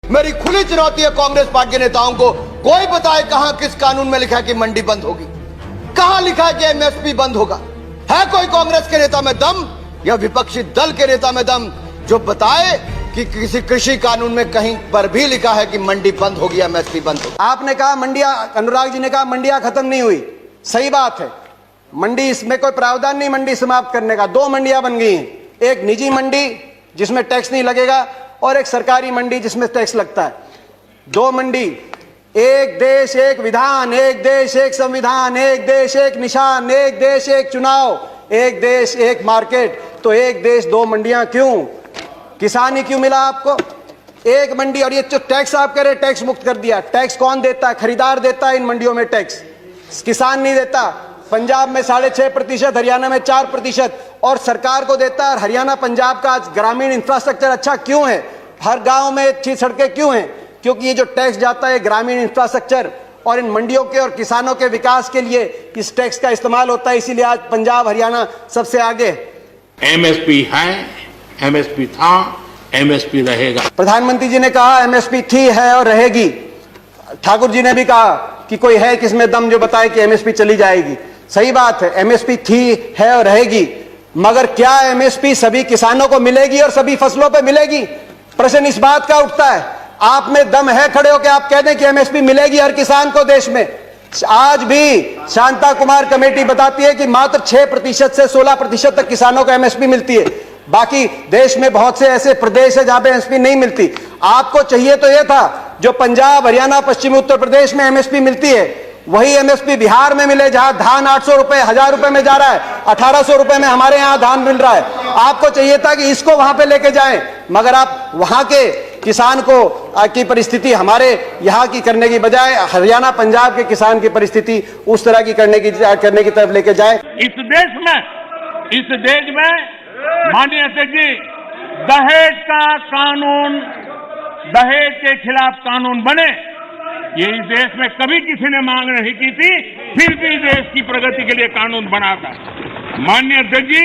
मेरी खुली चुनौती है कांग्रेस पार्टी के नेताओं को, कोई बताए कहां किस कानून में लिखा है कि मंडी बंद होगी, कहां लिखा है कि एमएसपी बंद होगा। है कोई कांग्रेस के नेता में दम या विपक्षी दल के नेता में दम जो बताए कि किसी कृषि कानून में कहीं पर भी लिखा है कि मंडी बंद होगी, एमएसपी बंद होगी। आपने कहा मंडियां, अनुराग जी ने कहा मंडियां खत्म नहीं हुई, सही बात है। मंडी, इसमें कोई प्रावधान नहीं मंडी समाप्त करने का। 2 मंडियां बन गई हैं, एक निजी मंडी जिसमें टैक्स नहीं लगेगा और एक सरकारी मंडी जिसमें टैक्स लगता है। 2 मंडी, एक देश एक विधान, एक देश एक संविधान, एक देश एक निशान, एक देश एक चुनाव, एक देश एक मार्केट। तो एक देश 2 मंडियां क्यों? किसान ही क्यों मिला आपको? एक मंडी। और ये जो टैक्स आप कह रहे टैक्स मुक्त कर दिया, टैक्स कौन देता है? खरीदार देता है इन मंडियों में टैक्स, किसान नहीं देता। पंजाब में 6.5%, हरियाणा में 4% और सरकार को देता है। हरियाणा पंजाब का आज ग्रामीण इंफ्रास्ट्रक्चर अच्छा क्यों है? हर गांव में अच्छी सड़कें क्यों हैं? क्योंकि ये जो टैक्स जाता है ग्रामीण इंफ्रास्ट्रक्चर और इन मंडियों के और किसानों के विकास के लिए इस टैक्स का इस्तेमाल होता है। इसीलिए आज पंजाब हरियाणा सबसे आगे। एमएसपी है, एमएसपी था, एमएसपी रहेगा। प्रधानमंत्री जी ने कहा एमएसपी थी, है और रहेगी। ठाकुर जी ने भी कहा कि कोई है किसमें दम जो बताए कि एमएसपी चली जाएगी। सही बात है, एमएसपी थी, है और रहेगी, मगर क्या एमएसपी सभी किसानों को मिलेगी और सभी फसलों पे मिलेगी? प्रश्न इस बात का उठता है। आप में दम है खड़े होकर आप कह दें कि एमएसपी मिलेगी हर किसान को देश में? आज भी शांता कुमार कमेटी बताती है कि मात्र 6% से 16% तक किसानों को एमएसपी मिलती है। बाकी देश में बहुत से ऐसे प्रदेश है जहां पे एमएसपी नहीं मिलती। आपको चाहिए तो यह था जो पंजाब, हरियाणा, पश्चिमी उत्तर प्रदेश में एमएसपी मिलती है वही एमएसपी बिहार में मिले, जहां धान 800 रुपए, 1000 रुपए में जा रहा है, 1800 रुपए में हमारे यहां धान मिल रहा है। आपको चाहिए था कि इसको वहां पे लेके जाएं, मगर आप वहां के किसान को की परिस्थिति हमारे यहाँ की करने की बजाय हरियाणा पंजाब के किसान की परिस्थिति उस तरह की करने की तरफ लेके जाए। इस देश में माननीय अध्यक्ष जी, दहेज का कानून, दहेज के खिलाफ कानून बने, ये इस देश में कभी किसी ने मांग नहीं की थी, फिर भी देश की प्रगति के लिए कानून बना था। माननीय अध्यक्ष जी,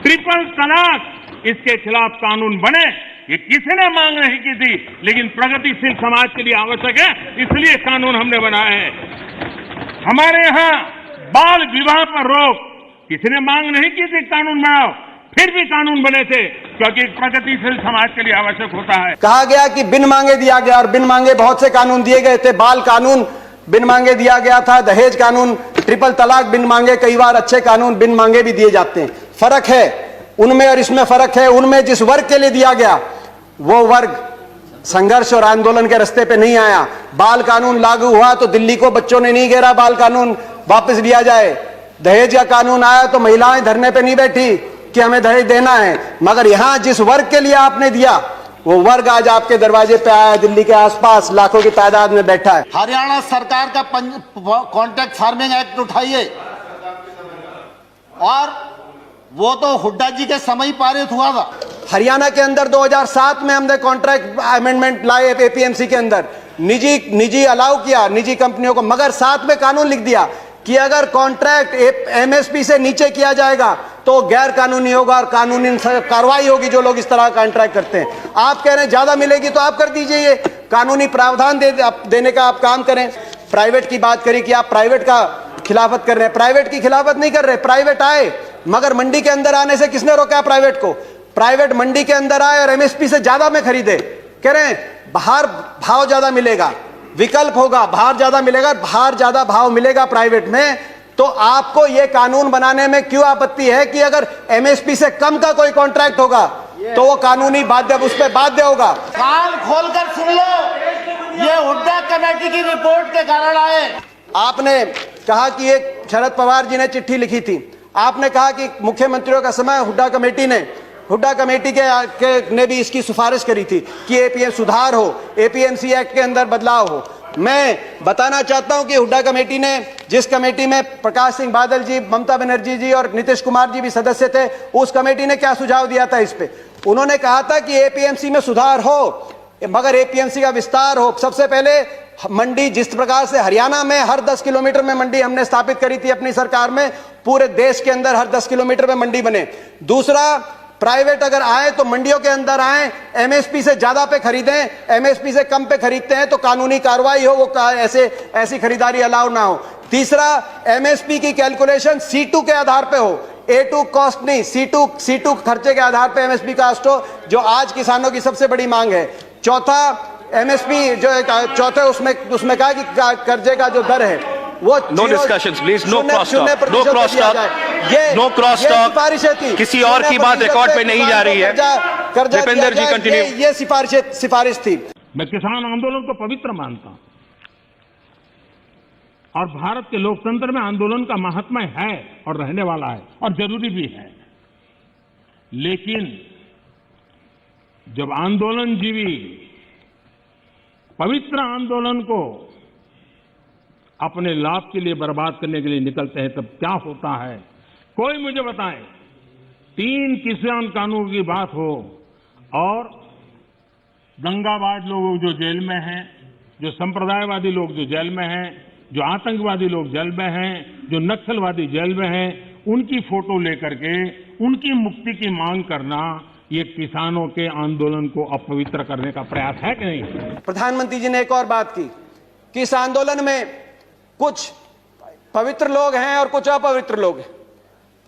ट्रिपल तलाक, इसके खिलाफ कानून बने, ये किसी ने मांग नहीं की थी, लेकिन प्रगतिशील समाज के लिए आवश्यक है, इसलिए कानून हमने बनाए हैं। हमारे यहाँ बाल विवाह पर रोक, किसी ने मांग नहीं की थी कानून बनाओ, फिर भी कानून बने थे, क्योंकि प्रगतिशील समाज के लिए आवश्यक होता है। कहा गया कि बिन मांगे दिया गया, और बिन मांगे बहुत से कानून दिए गए थे। बाल कानून बिन मांगे दिया गया था, दहेज कानून, ट्रिपल तलाक बिन मांगे, कई बार अच्छे कानून बिन मांगे भी दिए जाते हैं। फर्क है उनमें और इसमें फर्क है। उनमें जिस वर्ग के लिए दिया गया वो वर्ग संघर्ष और आंदोलन के रास्ते पे नहीं आया। बाल कानून लागू हुआ तो दिल्ली को बच्चों ने नहीं घेरा बाल कानून वापस लिया जाए। दहेज का कानून आया तो महिलाएं धरने पे नहीं बैठी कि हमें दहेज देना है, मगर यहां जिस वर्ग के लिए आपने दिया वो वर्ग आज आपके दरवाजे पे आया, दिल्ली के आसपास लाखों की तादाद में बैठा है। हरियाणा सरकार का कॉन्ट्रैक्ट फार्मिंग एक्ट उठाइए, और वो तो हुड्डा जी के समय पारित हुआ था। हरियाणा के अंदर 2007 में हमने कॉन्ट्रैक्ट अमेंडमेंट लाए एपीएमसी के अंदर, निजी अलाउ किया निजी कंपनियों को, मगर साथ में कानून लिख दिया कि अगर कॉन्ट्रैक्ट एमएसपी से नीचे किया जाएगा तो गैर कानूनी होगा और कानूनी कार्रवाई होगी जो लोग इस तरह कॉन्ट्रैक्ट करते हैं। आप कह रहे हैं ज्यादा मिलेगी तो आप कर दीजिए, ये कानूनी प्रावधान देने का आप काम करें। प्राइवेट की बात करी कि आप प्राइवेट का खिलाफत कर रहे हैं, प्राइवेट की खिलाफत नहीं कर रहे। प्राइवेट आए, मगर मंडी के अंदर आने से किसने रोका प्राइवेट को? प्राइवेट मंडी के अंदर आए और एमएसपी से ज्यादा में खरीदे। कह रहे हैं बाहर भाव ज्यादा मिलेगा, विकल्प होगा, बाहर ज्यादा मिलेगा, बाहर ज्यादा भाव मिलेगा प्राइवेट में। तो आपको यह कानून बनाने में क्यों आपत्ति है कि अगर एमएसपी से कम का कोई कॉन्ट्रैक्ट होगा तो वो कानूनी बाध्य, उस पर बाध्य होगा। कान खोलकर सुन लो, ये हुड्डा कमेटी की रिपोर्ट के कारण आए। आपने कहा कि एक शरद पवार जी ने चिट्ठी लिखी थी, आपने कहा कि मुख्यमंत्रियों का समय हुड्डा कमेटी ने भी इसकी सिफारिश करी थी कि एपीएम सुधार हो, एपीएमसी एक्ट के अंदर बदलाव हो। मैं बताना चाहता हूं कि हुड्डा कमेटी ने, जिस कमेटी में प्रकाश सिंह बादल जी, ममता बनर्जी जी और नीतीश कुमार जी भी सदस्य थे, उस कमेटी ने क्या सुझाव दिया था इस पे? उन्होंने कहा था कि एपीएमसी में सुधार हो, मगर एपीएमसी का विस्तार हो। सबसे पहले मंडी, जिस प्रकार से हरियाणा में हर 10 किलोमीटर में मंडी हमने स्थापित करी थी अपनी सरकार में, पूरे देश के अंदर हर 10 किलोमीटर में मंडी बने। दूसरा, प्राइवेट अगर आए तो मंडियों के अंदर आए, एमएसपी से ज्यादा पे खरीदें, एमएसपी से कम पे खरीदते हैं तो कानूनी कार्रवाई हो, वो ऐसी खरीदारी अलाउ ना हो। तीसरा, एमएसपी की कैलकुलेशन C2 के आधार पे हो, A2 कॉस्ट नहीं, C2 खर्चे के आधार पे एमएसपी कास्ट हो, जो आज किसानों की सबसे बड़ी मांग है। चौथा, एमएसपी जो चौथे उसमें कहा कि कर्जे का जो दर है वो no discussions please, no cross talk, no cross talk, no cross talk. किसी और की बात रिकॉर्ड पे नहीं जा रही है। दीपेंद्र जी कंटिन्यू। ये सिफारिश थी। मैं किसान आंदोलन को पवित्र मानता हूं और भारत के लोकतंत्र में आंदोलन का महात्म्य है और रहने वाला है और जरूरी भी है। लेकिन जब आंदोलनजीवी पवित्र आंदोलन को अपने लाभ के लिए बर्बाद करने के लिए निकलते हैं, तब क्या होता है? कोई मुझे बताए, 3 किसान कानून की बात हो और दंगाबाज लोग जो जेल में हैं, जो संप्रदायवादी लोग जो जेल में हैं, जो आतंकवादी लोग जेल में हैं, जो नक्सलवादी जेल में हैं, उनकी फोटो लेकर के उनकी मुक्ति की मांग करना, ये किसानों के आंदोलन को अपवित्र करने का प्रयास है कि नहीं? प्रधानमंत्री जी ने एक और बात की कि इस आंदोलन में कुछ पवित्र लोग हैं और कुछ अपवित्र लोग हैं।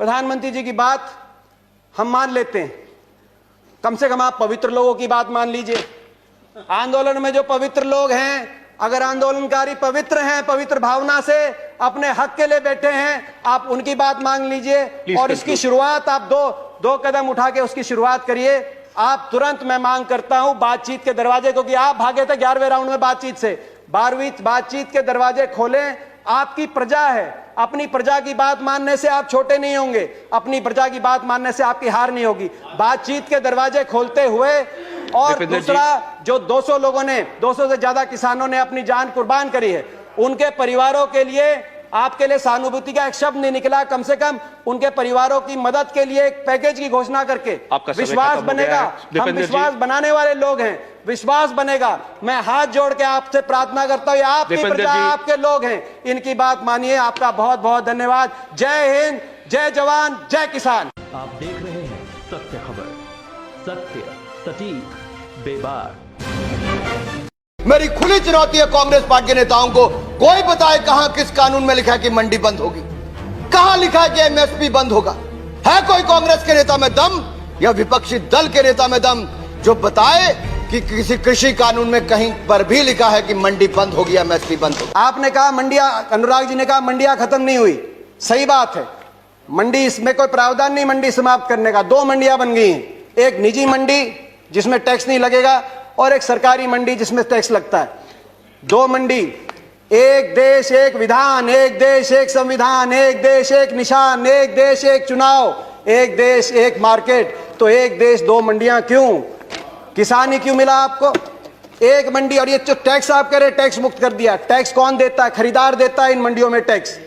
प्रधानमंत्री जी की बात हम मान लेते हैं, कम से कम आप पवित्र लोगों की बात मान लीजिए। आंदोलन में जो पवित्र लोग हैं, अगर आंदोलनकारी पवित्र हैं, पवित्र भावना से अपने हक के लिए बैठे हैं, आप उनकी बात मान लीजिए और इसकी शुरुआत आप दो कदम उठा के उसकी शुरुआत करिए। आप तुरंत, मैं मांग करता हूं, बातचीत के दरवाजे, क्योंकि आप भागे थे 11वें राउंड में बातचीत से, 12वीं बातचीत के दरवाजे खोलें। आपकी प्रजा है, अपनी प्रजा की बात मानने से आप छोटे नहीं होंगे, अपनी प्रजा की बात मानने से आपकी हार नहीं होगी। बातचीत के दरवाजे खोलते हुए। और दूसरा, जो 200 लोगों ने, 200 से ज्यादा किसानों ने अपनी जान कुर्बान करी है, उनके परिवारों के लिए आपके लिए सहानुभूति का एक शब्द नहीं निकला। कम से कम उनके परिवारों की मदद के लिए एक पैकेज की घोषणा करके विश्वास बनेगा। हम विश्वास बनाने वाले लोग हैं, विश्वास बनेगा। मैं हाथ जोड़ के आपसे प्रार्थना करता हूं, आपकी प्रजा, आपके लोग हैं, इनकी बात मानिए। आपका बहुत बहुत धन्यवाद। जय हिंद, जय जवान, जय किसान। आप देख रहे हैं सत्य खबर, सत्य सटीक बेबाक। मेरी खुली चुनौती है कांग्रेस पार्टी के नेताओं को, कोई बताए कहां किस कानून में लिखा है कि मंडी बंद होगी? कहां लिखा है कि एमएसपी बंद होगा? है कोई कांग्रेस के नेता में दम या विपक्षी दल के नेता में दम जो बताए कि किसी कृषि कानून में कहीं पर भी लिखा है कि मंडी बंद होगी, एमएसपी बंद होगी? आपने कहा मंडियां, अनुराग जी ने कहा मंडियां खत्म नहीं हुई। सही बात है, मंडी, इसमें कोई प्रावधान नहीं मंडी समाप्त करने का। 2 मंडियां बन गई हैं, एक निजी मंडी जिसमें टैक्स नहीं लगेगा और एक सरकारी मंडी जिसमें टैक्स लगता है। 2 मंडी, एक देश एक विधान, एक देश एक संविधान, एक देश एक निशान, एक देश एक चुनाव, एक देश एक मार्केट। तो एक देश 2 मंडियां क्यों? किसान ही क्यों मिला आपको? एक मंडी। और ये जो टैक्स आप कह रहे टैक्स मुक्त कर दिया, टैक्स कौन देता है? खरीदार देता है इन मंडियों में टैक्स,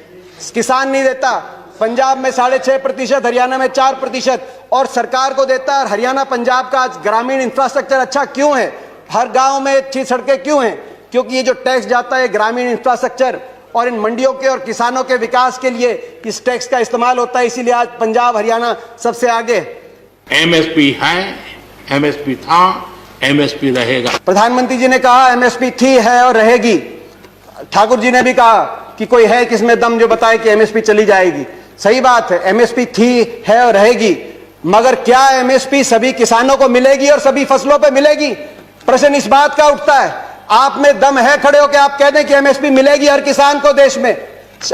किसान नहीं देता। पंजाब में 6.5%, हरियाणा में 4% और सरकार को देता है। हरियाणा, पंजाब का ग्रामीण इंफ्रास्ट्रक्चर अच्छा क्यों है? हर गांव में अच्छी सड़कें क्यों हैं? क्योंकि ये जो टैक्स जाता है ग्रामीण इंफ्रास्ट्रक्चर और इन मंडियों के और किसानों के विकास के लिए इस टैक्स का इस्तेमाल होता है। इसीलिए आज पंजाब, हरियाणा सबसे आगे। एमएसपी है, एमएसपी था, एमएसपी रहेगा। प्रधानमंत्री जी ने कहा एमएसपी थी, है और रहेगी। ठाकुर जी ने भी कहा कि कोई है किसमें दम जो बताए कि एमएसपी चली जाएगी। सही बात है, एमएसपी थी, है और रहेगी, मगर क्या एमएसपी सभी किसानों को मिलेगी और सभी फसलों पर मिलेगी? प्रश्न इस बात का उठता है। आप में दम है खड़े होकर आप कह दें कि एमएसपी मिलेगी हर किसान को देश में?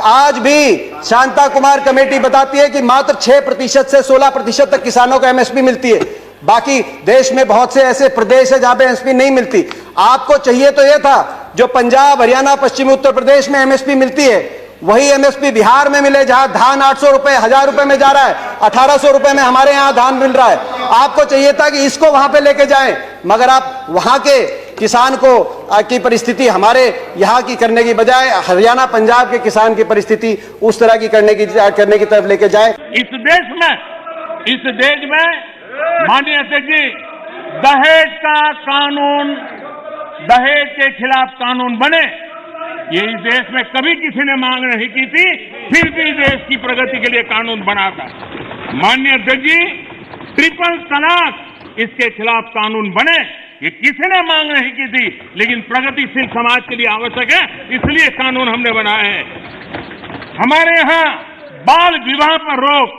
आज भी शांता कुमार कमेटी बताती है कि मात्र 6% से 16% तक किसानों को एमएसपी मिलती है। बाकी देश में बहुत से ऐसे प्रदेश है जहां पे एमएसपी नहीं मिलती। आपको चाहिए तो यह था जो पंजाब, हरियाणा, पश्चिमी उत्तर प्रदेश में एमएसपी मिलती है, वही एमएसपी बिहार में मिले, जहां धान 800 रुपए, 1000 रुपए में जा रहा है, 1800 रुपए में हमारे यहां धान मिल रहा है। आपको चाहिए था कि इसको वहां पे लेके जाएं, मगर आप वहां के किसान को की परिस्थिति हमारे यहां की करने की बजाय हरियाणा, पंजाब के किसान की परिस्थिति उस तरह की करने की तरफ लेके जाए। इस देश में माननीय अध्यक्ष जी, दहेज का कानून, दहेज के खिलाफ कानून बने, ये इस देश में कभी किसी ने मांग नहीं की थी, फिर भी देश की प्रगति के लिए कानून बना था। माननीय अध्यक्ष जी, ट्रिपल तलाक इसके खिलाफ कानून बने, ये किसी ने मांग नहीं की थी, लेकिन प्रगतिशील समाज के लिए आवश्यक है, इसलिए कानून हमने बनाए हैं। हमारे यहां बाल विवाह पर रोक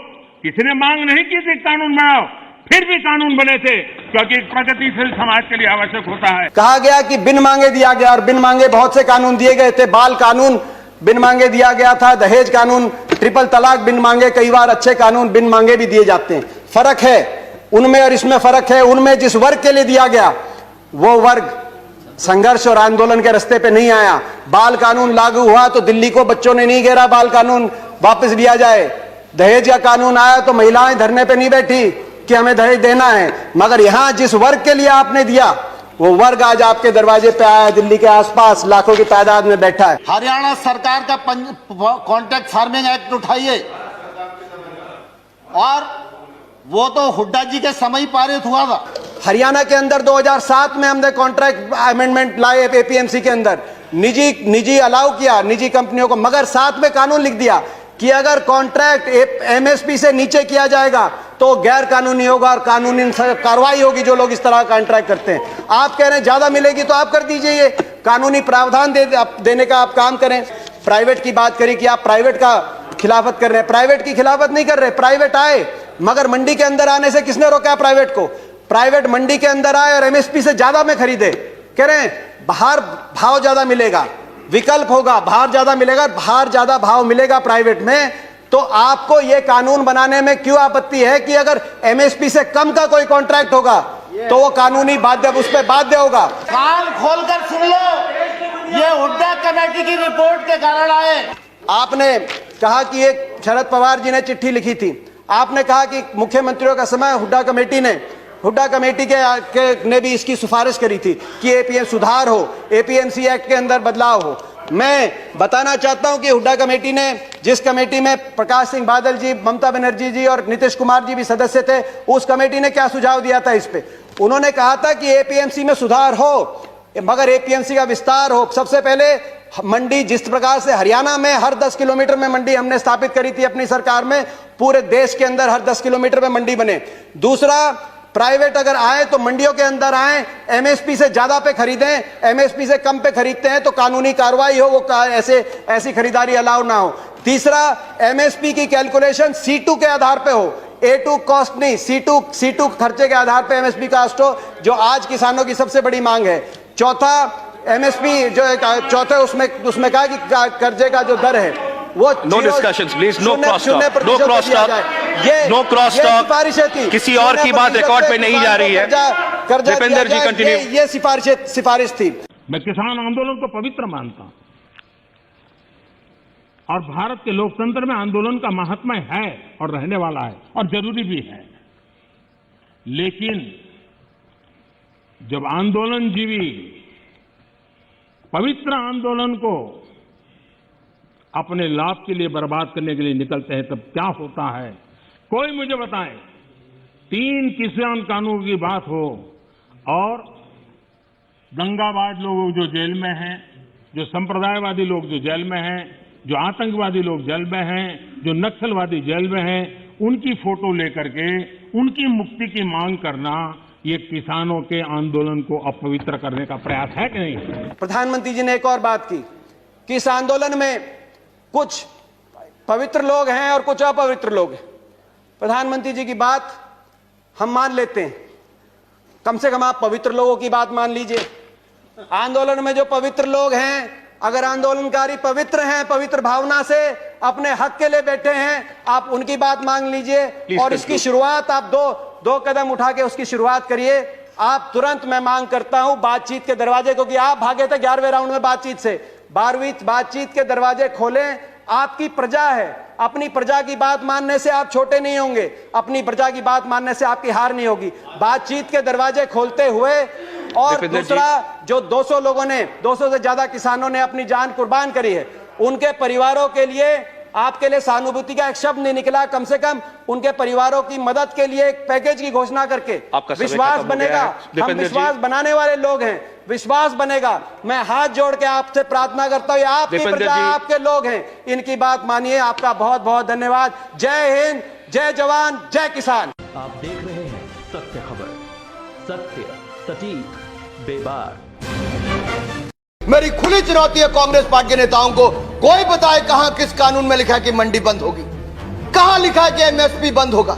किसी ने मांग नहीं की थी कानून बनाओ, फिर भी कानून बने थे, क्योंकि प्रगतिशील समाज के लिए आवश्यक होता है। कहा गया कि बिन मांगे दिया गया, और बिन मांगे बहुत से कानून दिए गए थे। बाल कानून बिन मांगे दिया गया था, दहेज कानून, ट्रिपल तलाक बिन मांगे, कई बार अच्छे कानून बिन मांगे भी दिए जाते हैं। फर्क है उनमें और इसमें फर्क है। उनमें जिस वर्ग के लिए दिया गया वो वर्ग संघर्ष और आंदोलन के रास्ते पे नहीं आया। बाल कानून लागू हुआ तो दिल्ली को बच्चों ने नहीं घेरा बाल कानून वापस लिया जाए। दहेज का कानून आया तो महिलाएं धरने पे नहीं बैठी कि हमें दहेज देना है। मगर यहां जिस वर्ग के लिए आपने दिया वो वर्ग आज आपके दरवाजे पे आया, दिल्ली के आसपास लाखों की तादाद में बैठा है। हरियाणा सरकार का कॉन्ट्रैक्ट फार्मिंग एक्ट उठाइए, और वो तो हुड्डा जी के समय पारित हुआ था। हरियाणा के अंदर 2007 में हमने कॉन्ट्रैक्ट अमेंडमेंट लाए एपीएमसी के अंदर, निजी अलाउ किया निजी कंपनियों को, मगर साथ में कानून लिख दिया कि अगर कॉन्ट्रैक्ट एमएसपी से नीचे किया जाएगा तो गैर कानूनी होगा और कानूनी कार्रवाई होगी जो लोग इस तरह का कॉन्ट्रैक्ट करते हैं। आप कह रहे हैं ज्यादा मिलेगी तो आप कर दीजिए, ये कानूनी प्रावधान देने का आप काम करें। प्राइवेट की बात करी कि आप प्राइवेट का खिलाफत कर रहे हैं, प्राइवेट की खिलाफत नहीं कर रहे। प्राइवेट आए, मगर मंडी के अंदर आने से किसने रोका प्राइवेट को? प्राइवेट मंडी के अंदर आए और एमएसपी से ज्यादा में खरीदे। कह रहे हैं बाहर भाव ज्यादा मिलेगा, विकल्प होगा, बाहर ज्यादा मिलेगा, बाहर ज्यादा भाव मिलेगा प्राइवेट में। तो आपको यह कानून बनाने में क्यों आपत्ति है कि अगर एमएसपी से कम का कोई कॉन्ट्रैक्ट होगा तो वो कानूनी बाध्य, उस पर बाध्य होगा। कान खोलकर सुन लो, ये हुड्डा कमेटी की रिपोर्ट के कारण आए। आपने कहा कि एक शरद पवार जी ने चिट्ठी लिखी थी, आपने कहा कि मुख्यमंत्रियों का समय हुड्डा कमेटी ने भी इसकी सिफारिश करी थी कि एपीएम सुधार हो, एपीएमसी एक्ट के अंदर बदलाव हो। मैं बताना चाहता हूं कि हुड्डा कमेटी ने, जिस कमेटी में प्रकाश सिंह बादल जी, ममता बनर्जी जी और नीतीश कुमार जी भी सदस्य थे, उस कमेटी ने क्या सुझाव दिया था इस पे? उन्होंने कहा था कि एपीएमसी में सुधार हो, मगर एपीएमसी का विस्तार हो। सबसे पहले मंडी, जिस प्रकार से हरियाणा में हर 10 किलोमीटर में मंडी हमने स्थापित करी थी अपनी सरकार में, पूरे देश के अंदर हर 10 किलोमीटर में मंडी बने। दूसरा, प्राइवेट अगर आए तो मंडियों के अंदर आए, एमएसपी से ज्यादा पे खरीदें, एमएसपी से कम पे खरीदते हैं तो कानूनी कार्रवाई हो, वो ऐसी खरीदारी अलाउ ना हो। तीसरा, एमएसपी की कैलकुलेशन C2 के आधार पे हो, A2 कॉस्ट नहीं, C2 खर्चे के आधार पे एमएसपी कॉस्ट हो, जो आज किसानों की सबसे बड़ी मांग है। चौथा, एमएसपी जो चौथे उसमें कहा कि कर्जे का जो दर है वो no discussions please, no cross talk, no cross talk, no cross talk. किसी और की बात रिकॉर्ड पे नहीं जा रही है। दीपेंद्र जी कंटिन्यू। ये सिफारिश थी। मैं किसान आंदोलन को पवित्र मानता हूं और भारत के लोकतंत्र में आंदोलन का महात्म्य है और रहने वाला है और जरूरी भी है। लेकिन जब आंदोलनजीवी पवित्र आंदोलन को अपने लाभ के लिए बर्बाद करने के लिए निकलते हैं तब क्या होता है? कोई मुझे बताए। 3 किसान कानून की बात हो और दंगाबाज लोग जो जेल में हैं, जो संप्रदायवादी लोग जो जेल में हैं, जो आतंकवादी लोग जेल में हैं, जो नक्सलवादी जेल में हैं, उनकी फोटो लेकर के उनकी मुक्ति की मांग करना, ये किसानों के आंदोलन को अपवित्र करने का प्रयास है कि नहीं? प्रधानमंत्री जी ने एक और बात की कि इस आंदोलन में कुछ पवित्र लोग हैं और कुछ अपवित्र लोग हैं। प्रधानमंत्री जी की बात हम मान लेते हैं, कम से कम आप पवित्र लोगों की बात मान लीजिए। आंदोलन में जो पवित्र लोग हैं, अगर आंदोलनकारी पवित्र हैं, पवित्र भावना से अपने हक के लिए बैठे हैं, आप उनकी बात मांग लीजिए और इसकी शुरुआत आप दो कदम उठा के उसकी शुरुआत करिए। आप तुरंत, मैं मांग करता हूं बातचीत के दरवाजे, क्योंकि आप भागे थे 11वें राउंड में बातचीत से, 12वीं बातचीत के दरवाजे खोलें। आपकी प्रजा है, अपनी प्रजा की बात मानने से आप छोटे नहीं होंगे, अपनी प्रजा की बात मानने से आपकी हार नहीं होगी। बातचीत के दरवाजे खोलते हुए, और दूसरा, जो 200 लोगों ने, 200 से ज्यादा किसानों ने अपनी जान कुर्बान करी है, उनके परिवारों के लिए आपके लिए सहानुभूति का एक शब्द नहीं निकला। कम से कम उनके परिवारों की मदद के लिए एक पैकेज की घोषणा करके विश्वास बनेगा। हम विश्वास बनाने वाले लोग हैं, विश्वास बनेगा। मैं हाथ जोड़ के आपसे प्रार्थना करता हूं, आपकी प्रजा, आपके लोग हैं, इनकी बात मानिए। आपका बहुत बहुत धन्यवाद। जय हिंद, जय जवान, जय किसान। आप देख रहे हैं सटीक, बेबाक। मेरी खुली चुनौती है कांग्रेस पार्टी के नेताओं को, कोई बताए कहां किस कानून में लिखा है कि मंडी बंद होगी, कहां लिखा है कि एमएसपी बंद होगा।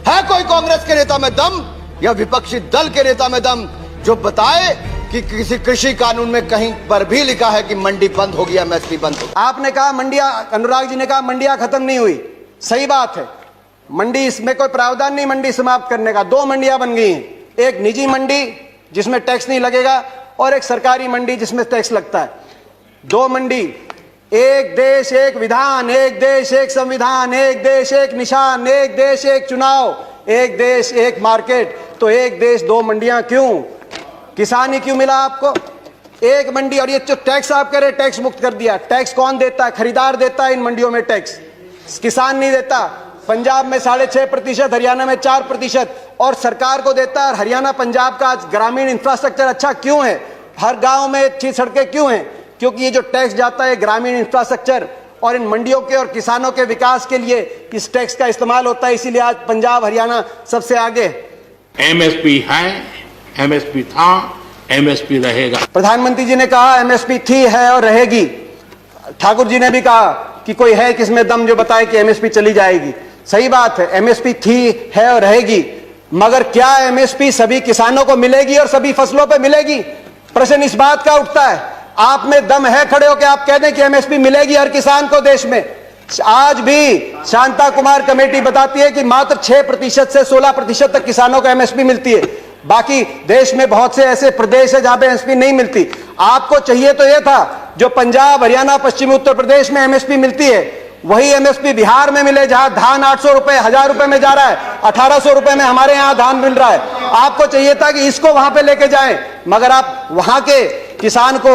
है कोई कांग्रेस के नेता में दम या विपक्षी दल के नेता में दम जो बताए कि किसी कृषि कानून में कहीं पर भी लिखा है कि मंडी बंद होगी, एमएसपी बंद होगी। आपने कहा मंडियां, अनुराग जी ने कहा मंडियां खत्म नहीं हुई, सही बात है। मंडी, इसमें कोई प्रावधान नहीं मंडी समाप्त करने का। 2 मंडियां बन गई हैं, एक निजी मंडी जिसमें टैक्स नहीं लगेगा और एक सरकारी मंडी जिसमें टैक्स लगता है। 2 मंडी, एक देश एक विधान, एक देश एक संविधान, एक देश एक निशान, एक देश एक चुनाव, एक देश एक मार्केट। तो एक देश 2 मंडियां क्यों? किसान ही क्यों मिला आपको? एक मंडी। और ये जो टैक्स आप कह रहे टैक्स मुक्त कर दिया, टैक्स कौन देता है? खरीदार देता है इन मंडियों में टैक्स, किसान नहीं देता। पंजाब में 6.5%, हरियाणा में 4% और सरकार को देता है। हरियाणा पंजाब का आज ग्रामीण इंफ्रास्ट्रक्चर अच्छा क्यों है? हर गांव में अच्छी सड़कें क्यों हैं? क्योंकि ये जो टैक्स जाता है ग्रामीण इंफ्रास्ट्रक्चर और इन मंडियों के और किसानों के विकास के लिए इस टैक्स का इस्तेमाल होता है। इसीलिए आज पंजाब हरियाणा सबसे आगे। एमएसपी है, एमएसपी था, एमएसपी रहेगा। प्रधानमंत्री जी ने कहा एमएसपी थी, है और रहेगी। ठाकुर जी ने भी कहा कि कोई है किसमें दम जो बताए कि एमएसपी चली जाएगी। सही बात है, एमएसपी थी, है और रहेगी। मगर क्या एमएसपी सभी किसानों को मिलेगी और सभी फसलों पर मिलेगी? प्रश्न इस बात का उठता है। आप में दम है खड़े होकर आप कह दें कि एमएसपी मिलेगी हर किसान को देश में? आज भी शांता कुमार कमेटी बताती है कि मात्र 6% से 16% तक किसानों को एमएसपी मिलती है। बाकी देश में बहुत से ऐसे प्रदेश है जहां पे एमएसपी नहीं मिलती। आपको चाहिए तो यह था जो पंजाब, हरियाणा, पश्चिमी उत्तर प्रदेश में एमएसपी मिलती है वही एमएसपी बिहार में मिले, जहां धान 800 रुपए, 1000 रुपए में जा रहा है, 1800 रुपए में हमारे यहां धान मिल रहा है। आपको चाहिए था कि इसको वहां पे लेके जाएं, मगर आप वहां के किसान को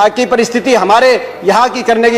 की परिस्थिति हमारे यहां की करने की